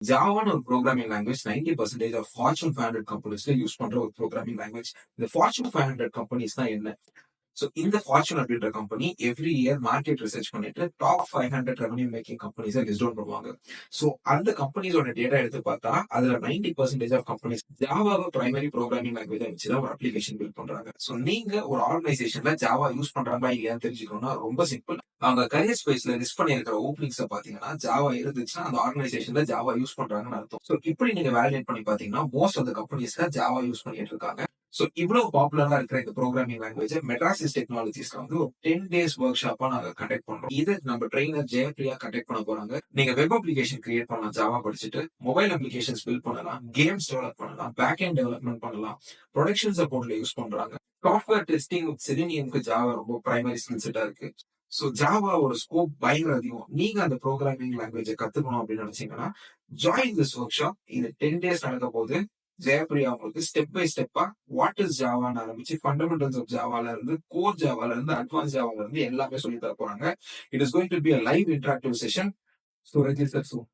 ஜாவான்னு ஒரு programming language 90% of Fortune 500 கம்பெனிஸ்ல use பண்ற ஒரு ப்ரோகிராமிங் லாங்குவேஜ். இந்த ஃபார்ச்சூன் 500 கம்பெனிஸ்னா என்ன? சோ இந்த ஃபார்ச்சூன் அப்படின்ற company every year market research பண்ணிட்டு டாப் 500 ரெவன்யூ மேக்கிங் கம்பெனிஸை லிஸ்ட் டவுன் பண்ணுவாங்க. சோ அந்த கம்பெனிஸோட டேட்டா எடுத்து பார்த்தா அதுல 90% ஆஃப் கம்பெனிஸ் ஜாவாவை பிரைமரி ப்ரோகிராமிங் லாங்குவேஜ் வச்சுதான் ஒரு அப்ளிகேஷன் பில்ட் பண்றாங்க. சோ நீங்க ஒரு ஆர்கனைசேஷன்ல ஜாவா யூஸ் பண்றாங்களா இல்லையான்னு தெரிஞ்சுக்கணும்னா ரொம்ப சிம்பிள். அவங்க கரியர் ஸ்பேஸ்ல லிஸ்ட் பண்ணியிருக்கிற ஓப்பனிங்ஸ் பாத்தீங்கன்னா ஜாவா இருந்துச்சுன்னா அந்த ஆர்கனைசேஷன்ல ஜாவா யூஸ் பண்றாங்கன்னு அர்த்தம். சோ இப்படி நீங்க வேலிடேட் பண்ணி பாத்தீங்கன்னா மோஸ்ட் ஆஃப் த கம்பெனிஸ்ல ஜாவா யூஸ் பண்ணிட்டு இருக்காங்க. சோ இவ்வளவு பாப்புலரா இருக்கிற இந்த ப்ரோகிராமிங் லாங்குவேஜ் மெட்ராசிஸ் டெக்னாலஜிஸ்ல வந்து ஒரு 10 டேஸ் ஒர்க் ஷாப்பா நாங்க கண்டக்ட் பண்றோம். இது நம்ம ட்ரெயினர் ஜெயப்ரியா கண்டக்ட் பண்ண போறாங்க. நீங்க வெப் அப்ளிகேஷன் கிரியேட் பண்ணலாம் ஜாவா படிச்சுட்டு, மொபைல் அப்ளிகேஷன்ஸ் பில்ட் பண்ணலாம், கேம்ஸ் டெவலப் பண்ணலாம், பேக் எண்ட் டெவலப்மெண்ட் பண்ணலாம், ப்ரொடக்ஷன் சப்போர்ட்ல யூஸ் பண்றாங்க. சாஃப்ட்வேர் டெஸ்டிங் செலினியம்க்கு ஜாவா ரொம்ப பிரைமரி ஸ்கில் செட்டா இருக்கு. சோ ஜாவாவோட ஸ்கோப் பயங்கர அதிகம். நீங்க அந்த ப்ரோகிராமிங் லாங்குவேஜை கத்துக்கணும் அப்படின்னு நினைச்சீங்கன்னா ஜாயின் திஸ் ஒர்க் ஷாப். இது 10 டேஸ் நடக்க போகுது. ஜெயப்ரியா உங்களுக்கு ஸ்டெப் பை ஸ்டெப்பா வாட் இஸ் ஜாவான்னு ஆரம்பிச்சு ஃபண்டமெண்டல்ஸ் ஆஃப் ஜாவால இருந்து கோர் ஜாவால இருந்து அட்வான்ஸ் ஜாவால இருந்து எல்லாமே சொல்லி தர போறாங்க. It is going to be a live interactive session. So register soon.